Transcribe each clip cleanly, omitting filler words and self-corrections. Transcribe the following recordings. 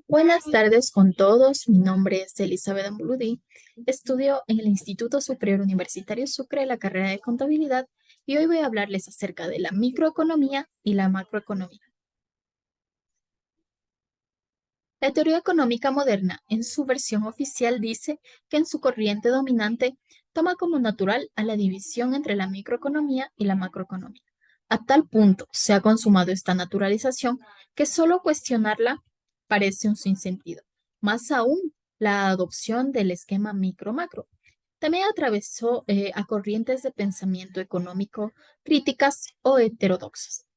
Buenas tardes con todos. Mi nombre es Elizabeth Ambuludi. Estudio en el Instituto Superior Universitario Sucre la carrera de Contabilidad y hoy voy a hablarles acerca de la microeconomía y la macroeconomía. La teoría económica moderna, en su versión oficial, dice que en su corriente dominante toma como natural a la división entre la microeconomía y la macroeconomía. A tal punto se ha consumado esta naturalización que solo cuestionarla parece un sinsentido. Más aún, la adopción del esquema micro-macro también atravesó a corrientes de pensamiento económico críticas o heterodoxas.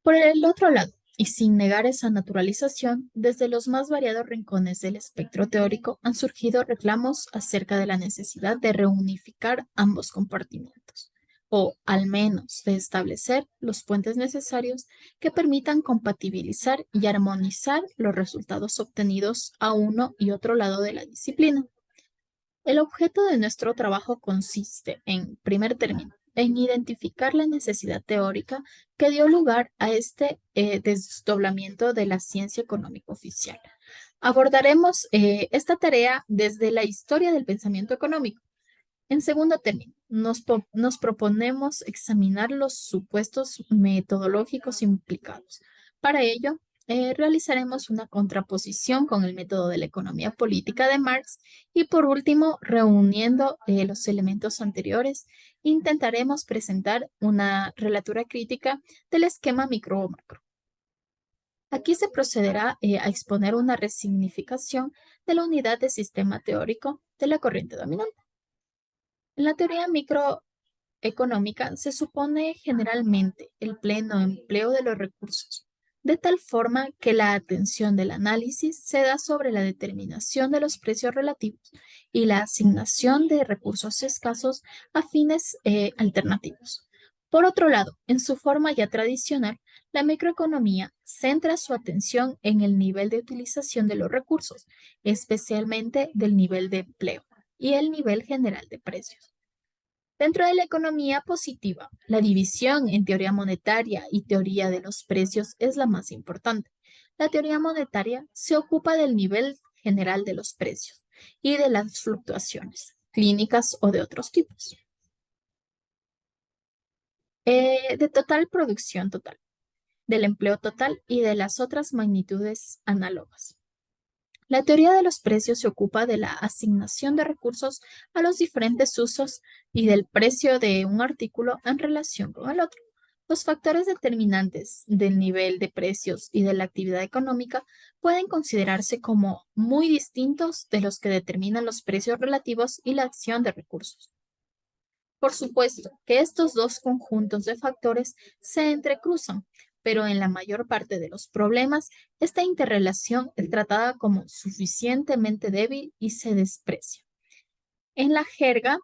Por el otro lado, y sin negar esa naturalización, desde los más variados rincones del espectro teórico han surgido reclamos acerca de la necesidad de reunificar ambos compartimientos, o al menos de establecer los puentes necesarios que permitan compatibilizar y armonizar los resultados obtenidos a uno y otro lado de la disciplina. El objeto de nuestro trabajo consiste, en primer término, en identificar la necesidad teórica que dio lugar a este desdoblamiento de la ciencia económica oficial. Abordaremos esta tarea desde la historia del pensamiento económico. En segundo término, nos proponemos examinar los supuestos metodológicos implicados. Para ello, realizaremos una contraposición con el método de la economía política de Marx y por último, reuniendo los elementos anteriores, intentaremos presentar una relatura crítica del esquema micro o macro. Aquí se procederá a exponer una resignificación de la unidad de sistema teórico de la corriente dominante. En la teoría microeconómica se supone generalmente el pleno empleo de los recursos, de tal forma que la atención del análisis se da sobre la determinación de los precios relativos y la asignación de recursos escasos a fines alternativos. Por otro lado, en su forma ya tradicional, la microeconomía centra su atención en el nivel de utilización de los recursos, especialmente del nivel de empleo y el nivel general de precios. Dentro de la economía positiva, la división en teoría monetaria y teoría de los precios es la más importante. La teoría monetaria se ocupa del nivel general de los precios y de las fluctuaciones, clínicas o de otros tipos, de total producción total, del empleo total y de las otras magnitudes análogas. La teoría de los precios se ocupa de la asignación de recursos a los diferentes usos y del precio de un artículo en relación con el otro. Los factores determinantes del nivel de precios y de la actividad económica pueden considerarse como muy distintos de los que determinan los precios relativos y la acción de recursos. Por supuesto que estos dos conjuntos de factores se entrecruzan, pero en la mayor parte de los problemas, esta interrelación es tratada como suficientemente débil y se desprecia. En la jerga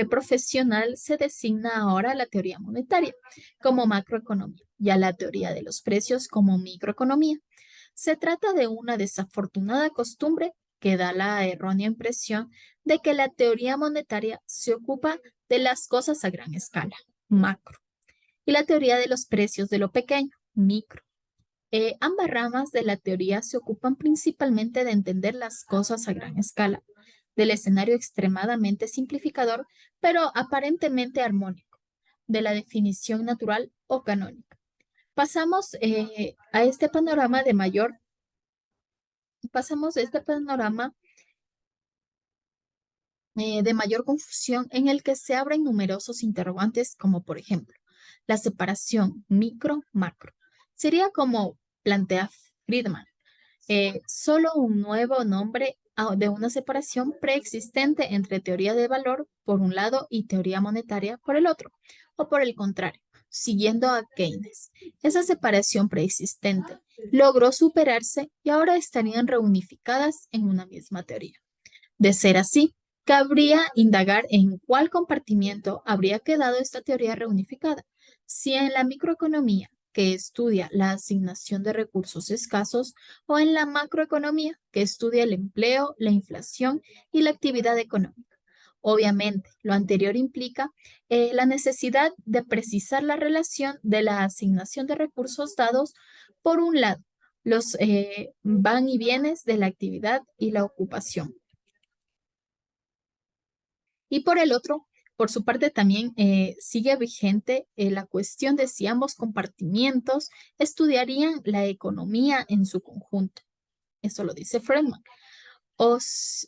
profesional se designa ahora la teoría monetaria como macroeconomía y a la teoría de los precios como microeconomía. Se trata de una desafortunada costumbre que da la errónea impresión de que la teoría monetaria se ocupa de las cosas a gran escala, macro, y la teoría de los precios de lo pequeño, micro. Ambas ramas de la teoría se ocupan principalmente de entender las cosas a gran escala, del escenario extremadamente simplificador, pero aparentemente armónico, de la definición natural o canónica. Pasamos a este panorama de mayor Pasamos de este panorama de mayor confusión en el que se abren numerosos interrogantes, como por ejemplo, la separación micro-macro. Sería como plantea Friedman, solo un nuevo nombre de una separación preexistente entre teoría de valor por un lado y teoría monetaria por el otro, o por el contrario, siguiendo a Keynes. Esa separación preexistente logró superarse y ahora estarían reunificadas en una misma teoría. De ser así, cabría indagar en cuál compartimiento habría quedado esta teoría reunificada, si en la microeconomía, que estudia la asignación de recursos escasos, o en la macroeconomía, que estudia el empleo, la inflación y la actividad económica. Obviamente, lo anterior implica la necesidad de precisar la relación de la asignación de recursos dados, por un lado, los van y vienes de la actividad y la ocupación. Y por el otro, por su parte también sigue vigente la cuestión de si ambos compartimientos estudiarían la economía en su conjunto. Eso lo dice Friedman.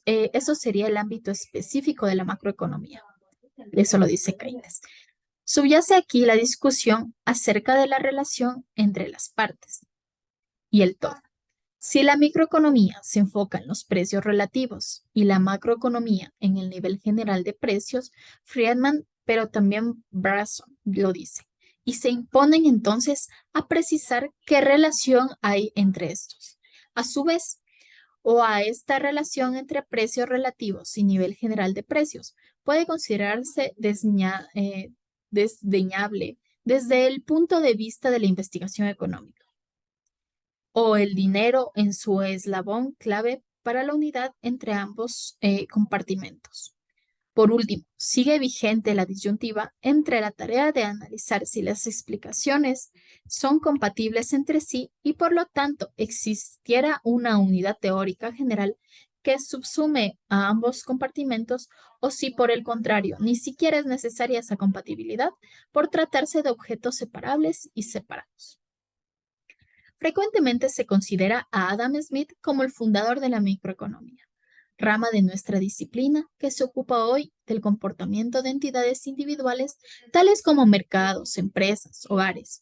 Eso sería el ámbito específico de la macroeconomía. Eso lo dice Keynes. Subyace aquí la discusión acerca de la relación entre las partes y el todo. Si la microeconomía se enfoca en los precios relativos y la macroeconomía en el nivel general de precios, Friedman, pero también Brasson lo dice, y se imponen entonces a precisar qué relación hay entre estos. A su vez, o a esta relación entre precios relativos y nivel general de precios puede considerarse desdeñable desde el punto de vista de la investigación económica o el dinero en su eslabón clave para la unidad entre ambos compartimentos. Por último, sigue vigente la disyuntiva entre la tarea de analizar si las explicaciones son compatibles entre sí y por lo tanto existiera una unidad teórica general que subsume a ambos compartimentos o si por el contrario ni siquiera es necesaria esa compatibilidad por tratarse de objetos separables y separados. Frecuentemente se considera a Adam Smith como el fundador de la microeconomía, rama de nuestra disciplina que se ocupa hoy del comportamiento de entidades individuales tales como mercados, empresas, hogares.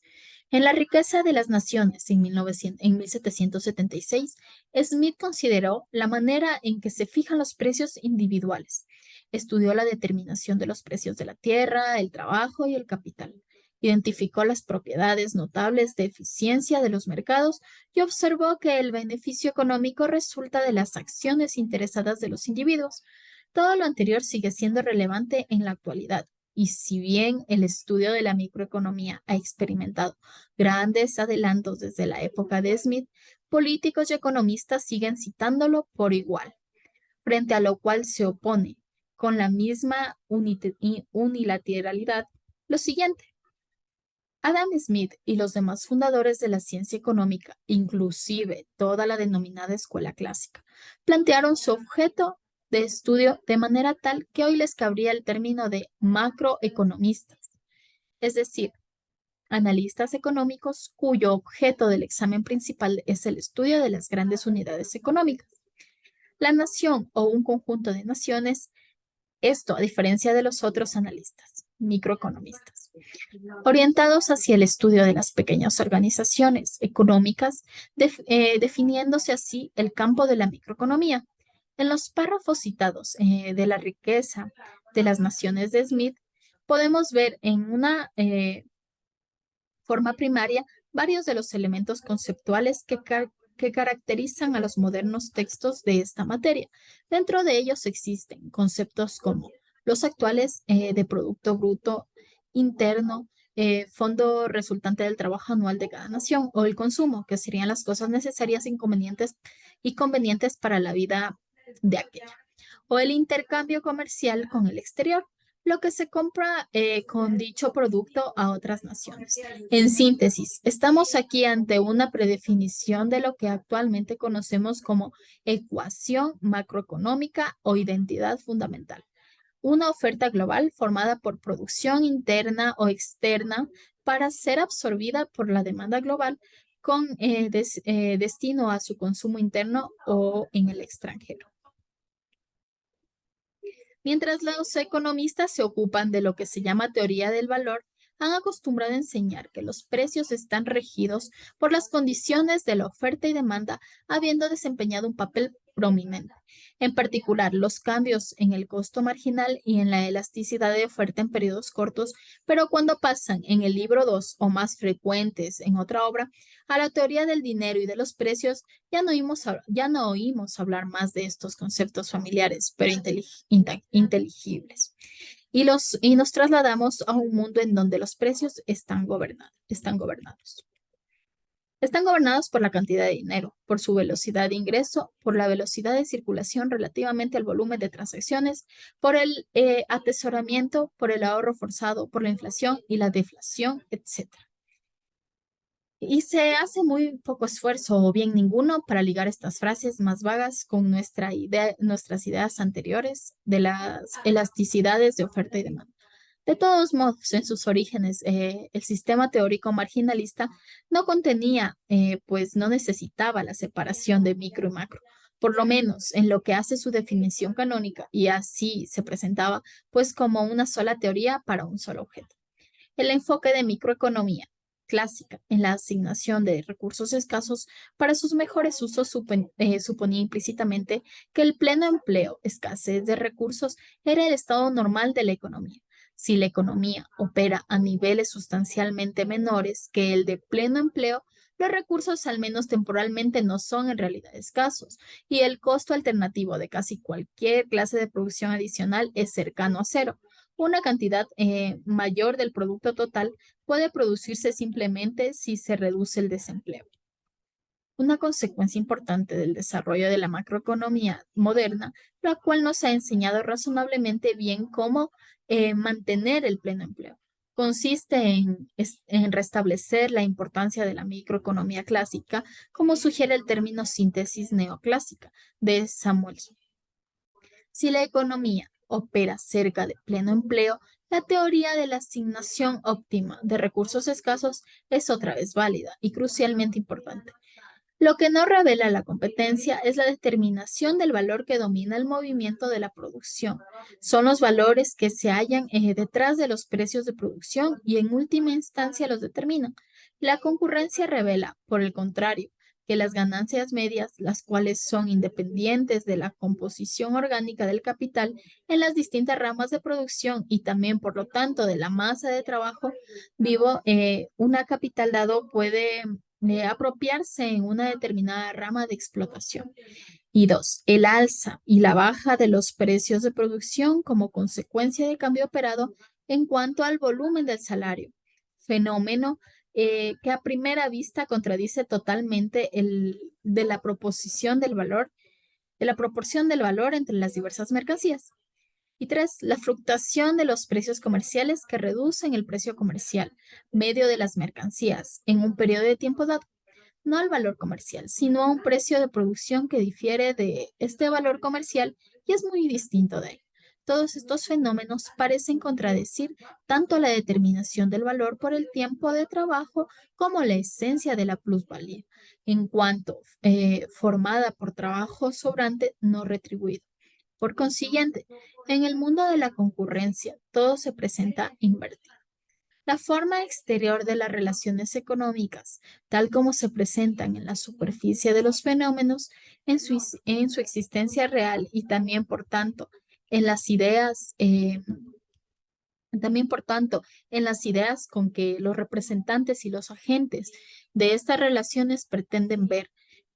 En La riqueza de las naciones en 1776, Smith consideró la manera en que se fijan los precios individuales. Estudió la determinación de los precios de la tierra, el trabajo y el capital. Identificó las propiedades notables de eficiencia de los mercados y observó que el beneficio económico resulta de las acciones interesadas de los individuos. Todo lo anterior sigue siendo relevante en la actualidad. Y si bien el estudio de la microeconomía ha experimentado grandes adelantos desde la época de Smith, políticos y economistas siguen citándolo por igual, frente a lo cual se opone con la misma unilateralidad lo siguiente. Adam Smith y los demás fundadores de la ciencia económica, inclusive toda la denominada escuela clásica, plantearon su objeto de estudio de manera tal que hoy les cabría el término de macroeconomistas, es decir, analistas económicos cuyo objeto del examen principal es el estudio de las grandes unidades económicas. La nación o un conjunto de naciones, esto a diferencia de los otros analistas, microeconomistas orientados hacia el estudio de las pequeñas organizaciones económicas, definiéndose así el campo de la microeconomía. En los párrafos citados de la riqueza de las naciones de Smith, podemos ver en una forma primaria varios de los elementos conceptuales que caracterizan a los modernos textos de esta materia. Dentro de ellos existen conceptos como los actuales de Producto Bruto Interno, fondo resultante del trabajo anual de cada nación, o el consumo, que serían las cosas necesarias y convenientes para la vida de aquella, o el intercambio comercial con el exterior, lo que se compra con dicho producto a otras naciones. En síntesis, estamos aquí ante una predefinición de lo que actualmente conocemos como ecuación macroeconómica o identidad fundamental. Una oferta global formada por producción interna o externa para ser absorbida por la demanda global con destino a su consumo interno o en el extranjero. Mientras los economistas se ocupan de lo que se llama teoría del valor, han acostumbrado a enseñar que los precios están regidos por las condiciones de la oferta y demanda, habiendo desempeñado un papel prominente. En particular, los cambios en el costo marginal y en la elasticidad de oferta en periodos cortos, pero cuando pasan en el libro 2 o más frecuentes en otra obra, a la teoría del dinero y de los precios, ya no oímos hablar más de estos conceptos familiares, pero inteligibles. Y nos trasladamos a un mundo en donde los precios están gobernados. Están gobernados por la cantidad de dinero, por su velocidad de ingreso, por la velocidad de circulación relativamente al volumen de transacciones, por el atesoramiento, por el ahorro forzado, por la inflación y la deflación, etc. Y se hace muy poco esfuerzo o bien ninguno para ligar estas frases más vagas con nuestras ideas anteriores de las elasticidades de oferta y demanda. De todos modos, en sus orígenes, el sistema teórico marginalista no contenía, pues no necesitaba la separación de micro y macro, por lo menos en lo que hace su definición canónica, y así se presentaba, pues como una sola teoría para un solo objeto. El enfoque de microeconomía clásica en la asignación de recursos escasos para sus mejores usos suponía implícitamente que el pleno empleo, escasez de recursos, era el estado normal de la economía. Si la economía opera a niveles sustancialmente menores que el de pleno empleo, los recursos, al menos temporalmente, no son en realidad escasos, y el costo alternativo de casi cualquier clase de producción adicional es cercano a cero. Una cantidad mayor del producto total puede producirse simplemente si se reduce el desempleo. Una consecuencia importante del desarrollo de la macroeconomía moderna, la cual nos ha enseñado razonablemente bien cómo mantener el pleno empleo, consiste en restablecer la importancia de la microeconomía clásica, como sugiere el término síntesis neoclásica de Samuelson. Si la economía opera cerca de pleno empleo, la teoría de la asignación óptima de recursos escasos es otra vez válida y crucialmente importante. Lo que no revela la competencia es la determinación del valor que domina el movimiento de la producción. Son los valores que se hallan detrás de los precios de producción y en última instancia los determinan. La concurrencia revela, por el contrario, que las ganancias medias, las cuales son independientes de la composición orgánica del capital en las distintas ramas de producción y también, por lo tanto, de la masa de trabajo vivo, una capital dado puede apropiarse en una determinada rama de explotación. Y dos, el alza y la baja de los precios de producción como consecuencia del cambio operado en cuanto al volumen del salario, fenómeno que a primera vista contradice totalmente el de la proposición del valor, de la proporción del valor entre las diversas mercancías. Y tres, la fluctuación de los precios comerciales que reducen el precio comercial medio de las mercancías en un periodo de tiempo dado, no al valor comercial, sino a un precio de producción que difiere de este valor comercial y es muy distinto de él. Todos estos fenómenos parecen contradecir tanto la determinación del valor por el tiempo de trabajo como la esencia de la plusvalía, en cuanto formada por trabajo sobrante no retribuido. Por consiguiente, en el mundo de la concurrencia, todo se presenta invertido. La forma exterior de las relaciones económicas, tal como se presentan en la superficie de los fenómenos, en su existencia real y también, por tanto, en las ideas, también, por tanto, en las ideas con que los representantes y los agentes de estas relaciones pretenden ver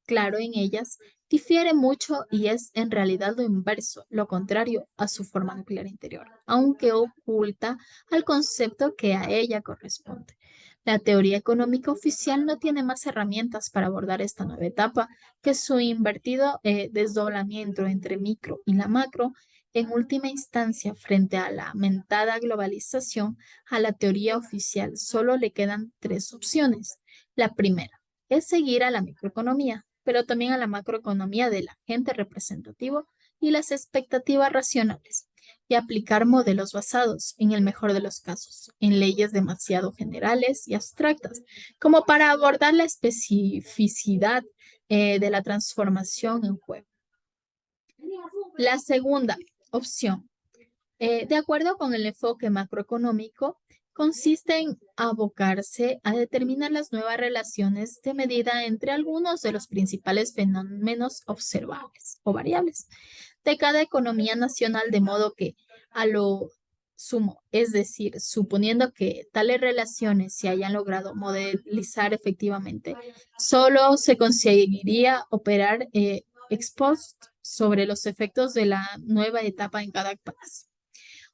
claro en ellas, difiere mucho y es en realidad lo inverso, lo contrario a su forma nuclear interior, aunque oculta al concepto que a ella corresponde. La teoría económica oficial no tiene más herramientas para abordar esta nueva etapa que su invertido desdoblamiento entre micro y la macro. En última instancia, frente a la mentada globalización, a la teoría oficial solo le quedan tres opciones. La primera es seguir a la microeconomía, pero también a la macroeconomía del agente representativo y las expectativas racionales, y aplicar modelos basados, en el mejor de los casos, en leyes demasiado generales y abstractas, como para abordar la especificidad de la transformación en juego. La segunda opción, de acuerdo con el enfoque macroeconómico, consiste en abocarse a determinar las nuevas relaciones de medida entre algunos de los principales fenómenos observables o variables de cada economía nacional, de modo que a lo sumo, es decir, suponiendo que tales relaciones se hayan logrado modelizar efectivamente, solo se conseguiría operar ex post sobre los efectos de la nueva etapa en cada país.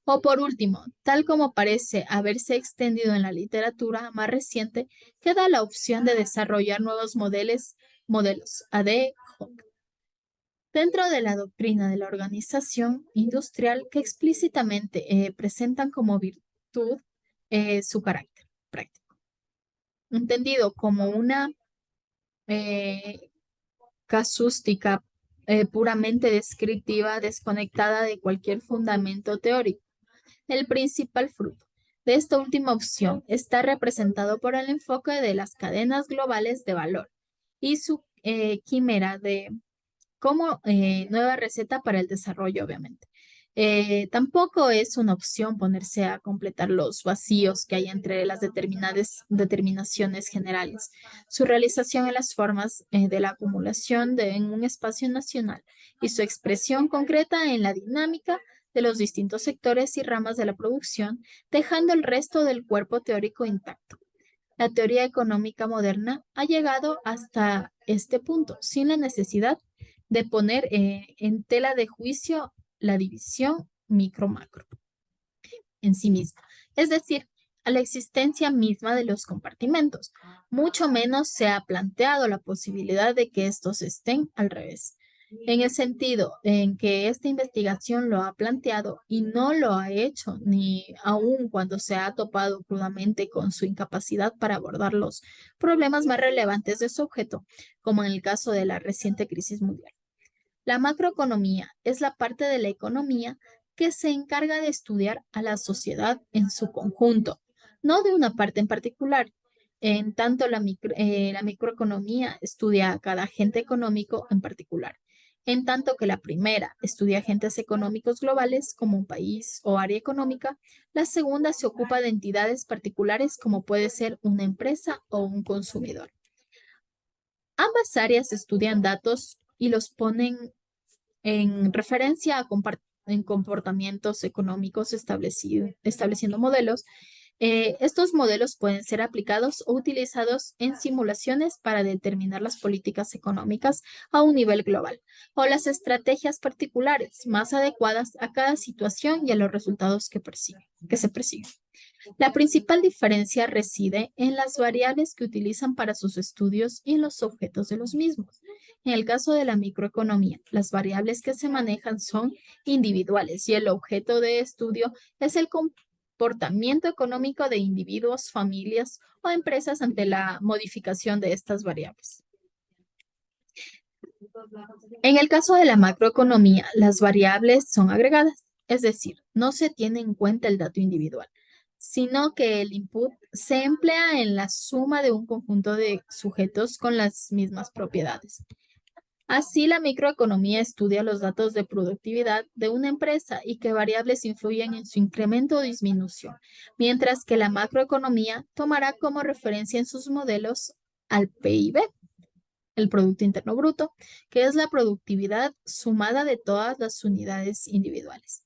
O por último, tal como parece haberse extendido en la literatura más reciente, queda la opción de desarrollar nuevos modelos ad hoc dentro de la doctrina de la organización industrial que explícitamente presentan como virtud su carácter práctico. entendido como una eh, casústica puramente descriptiva, desconectada de cualquier fundamento teórico. El principal fruto de esta última opción está representado por el enfoque de las cadenas globales de valor y su quimera de como nueva receta para el desarrollo, obviamente. Tampoco es una opción ponerse a completar los vacíos que hay entre las determinaciones generales. Su realización en las formas de la acumulación en un espacio nacional y su expresión concreta en la dinámica de los distintos sectores y ramas de la producción, dejando el resto del cuerpo teórico intacto. La teoría económica moderna ha llegado hasta este punto, sin la necesidad de poner en tela de juicio la división micro-macro en sí misma, es decir, a la existencia misma de los compartimentos. Mucho menos se ha planteado la posibilidad de que estos estén al revés. En el sentido en que esta investigación lo ha planteado y no lo ha hecho, ni aun cuando se ha topado crudamente con su incapacidad para abordar los problemas más relevantes de su objeto, como en el caso de la reciente crisis mundial. La macroeconomía es la parte de la economía que se encarga de estudiar a la sociedad en su conjunto, no de una parte en particular. En tanto, la microeconomía estudia a cada agente económico en particular, en tanto que la primera estudia agentes económicos globales como un país o área económica, la segunda se ocupa de entidades particulares como puede ser una empresa o un consumidor. Ambas áreas estudian datos y los ponen en referencia a en comportamientos económicos estableciendo modelos. Estos modelos pueden ser aplicados o utilizados en simulaciones para determinar las políticas económicas a un nivel global o las estrategias particulares más adecuadas a cada situación y a los resultados que se persiguen. La principal diferencia reside en las variables que utilizan para sus estudios y en los objetos de los mismos. En el caso de la microeconomía, las variables que se manejan son individuales y el objeto de estudio es el comportamiento económico de individuos, familias o empresas ante la modificación de estas variables. En el caso de la macroeconomía, las variables son agregadas, es decir, no se tiene en cuenta el dato individual, sino que el input se emplea en la suma de un conjunto de sujetos con las mismas propiedades. Así, la microeconomía estudia los datos de productividad de una empresa y qué variables influyen en su incremento o disminución, mientras que la macroeconomía tomará como referencia en sus modelos al PIB, el Producto Interno Bruto, que es la productividad sumada de todas las unidades individuales.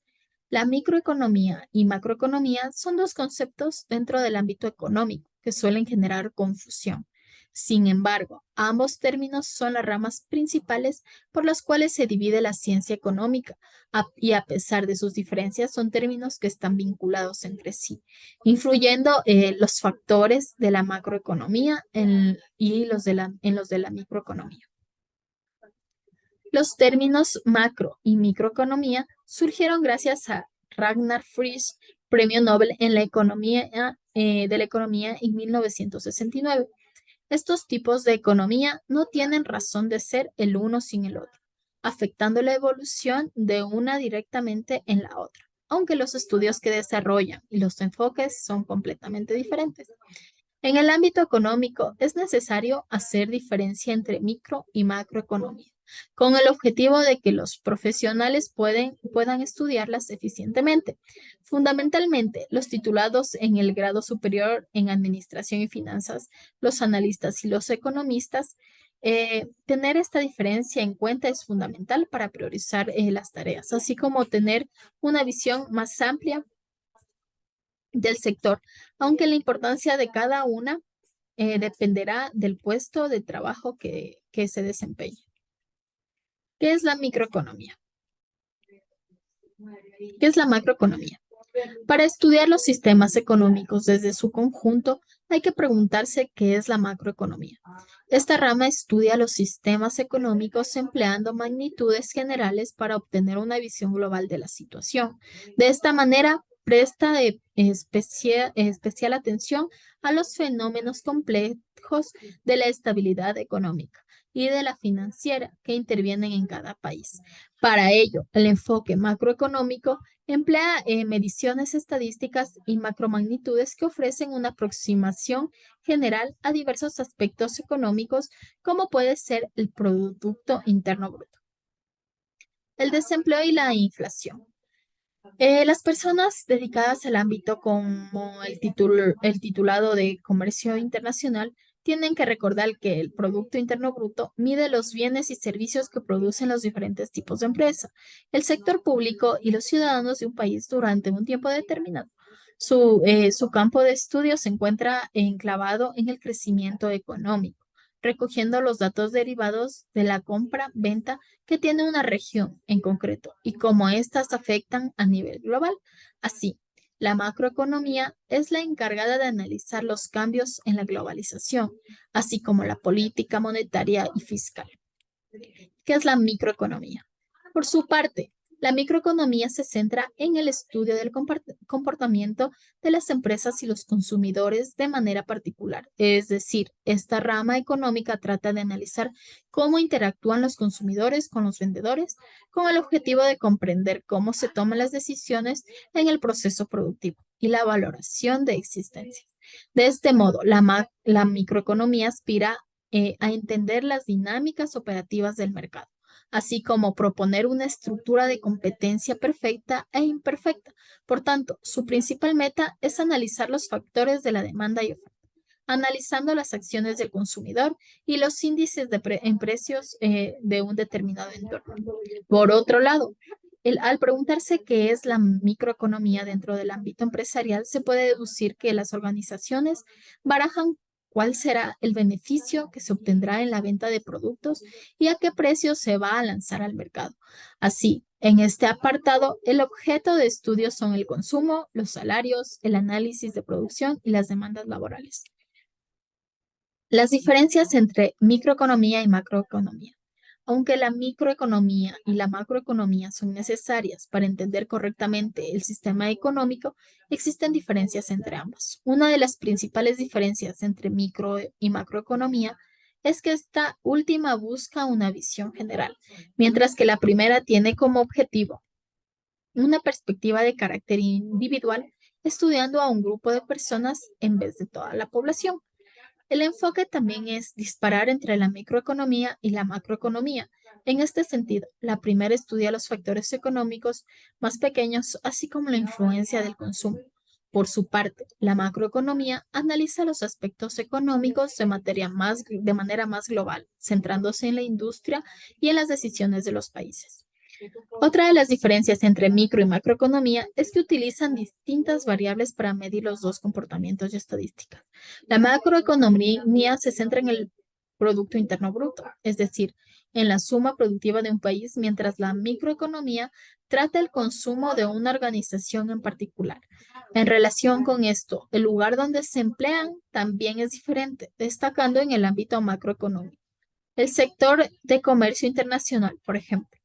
La microeconomía y macroeconomía son dos conceptos dentro del ámbito económico que suelen generar confusión. Sin embargo, ambos términos son las ramas principales por las cuales se divide la ciencia económica, y a pesar de sus diferencias, son términos que están vinculados entre sí, influyendo los factores de la macroeconomía y en los de la microeconomía. Los términos macro y microeconomía surgieron gracias a Ragnar Frisch, premio Nobel en la economía de la economía en 1969. Estos tipos de economía no tienen razón de ser el uno sin el otro, afectando la evolución de una directamente en la otra, aunque los estudios que desarrollan y los enfoques son completamente diferentes. En el ámbito económico es necesario hacer diferencia entre micro y macroeconomía, con el objetivo de que los profesionales puedan estudiarlas eficientemente. Fundamentalmente, los titulados en el grado superior en Administración y Finanzas, los analistas y los economistas, tener esta diferencia en cuenta es fundamental para priorizar las tareas, así como tener una visión más amplia del sector, aunque la importancia de cada una dependerá del puesto de trabajo que se desempeñe. ¿Qué es la microeconomía? ¿Qué es la macroeconomía? Para estudiar los sistemas económicos desde su conjunto, hay que preguntarse qué es la macroeconomía. Esta rama estudia los sistemas económicos empleando magnitudes generales para obtener una visión global de la situación. De esta manera, presta especial atención a los fenómenos complejos de la estabilidad económica y de la financiera que intervienen en cada país. Para ello, el enfoque macroeconómico emplea mediciones estadísticas y macromagnitudes que ofrecen una aproximación general a diversos aspectos económicos, como puede ser el Producto Interno Bruto, el desempleo y la inflación. Las personas dedicadas al ámbito como el titulado de comercio internacional tienen que recordar que el Producto Interno Bruto mide los bienes y servicios que producen los diferentes tipos de empresa, el sector público y los ciudadanos de un país durante un tiempo determinado. Su campo de estudio se encuentra enclavado en el crecimiento económico, recogiendo los datos derivados de la compra-venta que tiene una región en concreto y cómo éstas afectan a nivel global. Así, la macroeconomía es la encargada de analizar los cambios en la globalización, así como la política monetaria y fiscal. ¿Qué es la microeconomía? Por su parte, la microeconomía se centra en el estudio del comportamiento de las empresas y los consumidores de manera particular. Es decir, esta rama económica trata de analizar cómo interactúan los consumidores con los vendedores, con el objetivo de comprender cómo se toman las decisiones en el proceso productivo y la valoración de existencias. De este modo, la microeconomía aspira a entender las dinámicas operativas del mercado, así como proponer una estructura de competencia perfecta e imperfecta. Por tanto, su principal meta es analizar los factores de la demanda y oferta, analizando las acciones del consumidor y los índices en precios de un determinado entorno. Por otro lado, al preguntarse qué es la microeconomía dentro del ámbito empresarial, se puede deducir que las organizaciones barajan cuál será el beneficio que se obtendrá en la venta de productos y a qué precio se va a lanzar al mercado. Así, en este apartado, el objeto de estudio son el consumo, los salarios, el análisis de producción y las demandas laborales. Las diferencias entre microeconomía y macroeconomía. Aunque la microeconomía y la macroeconomía son necesarias para entender correctamente el sistema económico, existen diferencias entre ambas. Una de las principales diferencias entre micro y macroeconomía es que esta última busca una visión general, mientras que la primera tiene como objetivo una perspectiva de carácter individual, estudiando a un grupo de personas en vez de toda la población. El enfoque también es disparar entre la microeconomía y la macroeconomía. En este sentido, la primera estudia los factores económicos más pequeños, así como la influencia del consumo. Por su parte, la macroeconomía analiza los aspectos económicos de manera más global, centrándose en la industria y en las decisiones de los países. Otra de las diferencias entre micro y macroeconomía es que utilizan distintas variables para medir los dos comportamientos y estadísticas. La macroeconomía se centra en el Producto Interno Bruto, es decir, en la suma productiva de un país, mientras la microeconomía trata el consumo de una organización en particular. En relación con esto, el lugar donde se emplean también es diferente, destacando en el ámbito macroeconómico. El sector de comercio internacional, por ejemplo.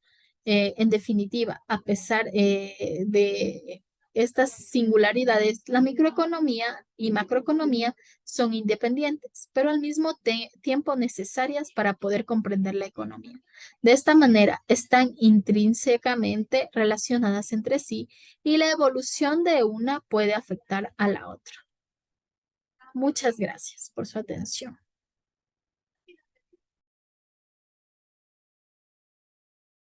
En definitiva, a pesar de estas singularidades, la microeconomía y macroeconomía son independientes, pero al mismo tiempo necesarias para poder comprender la economía. De esta manera, están intrínsecamente relacionadas entre sí y la evolución de una puede afectar a la otra. Muchas gracias por su atención.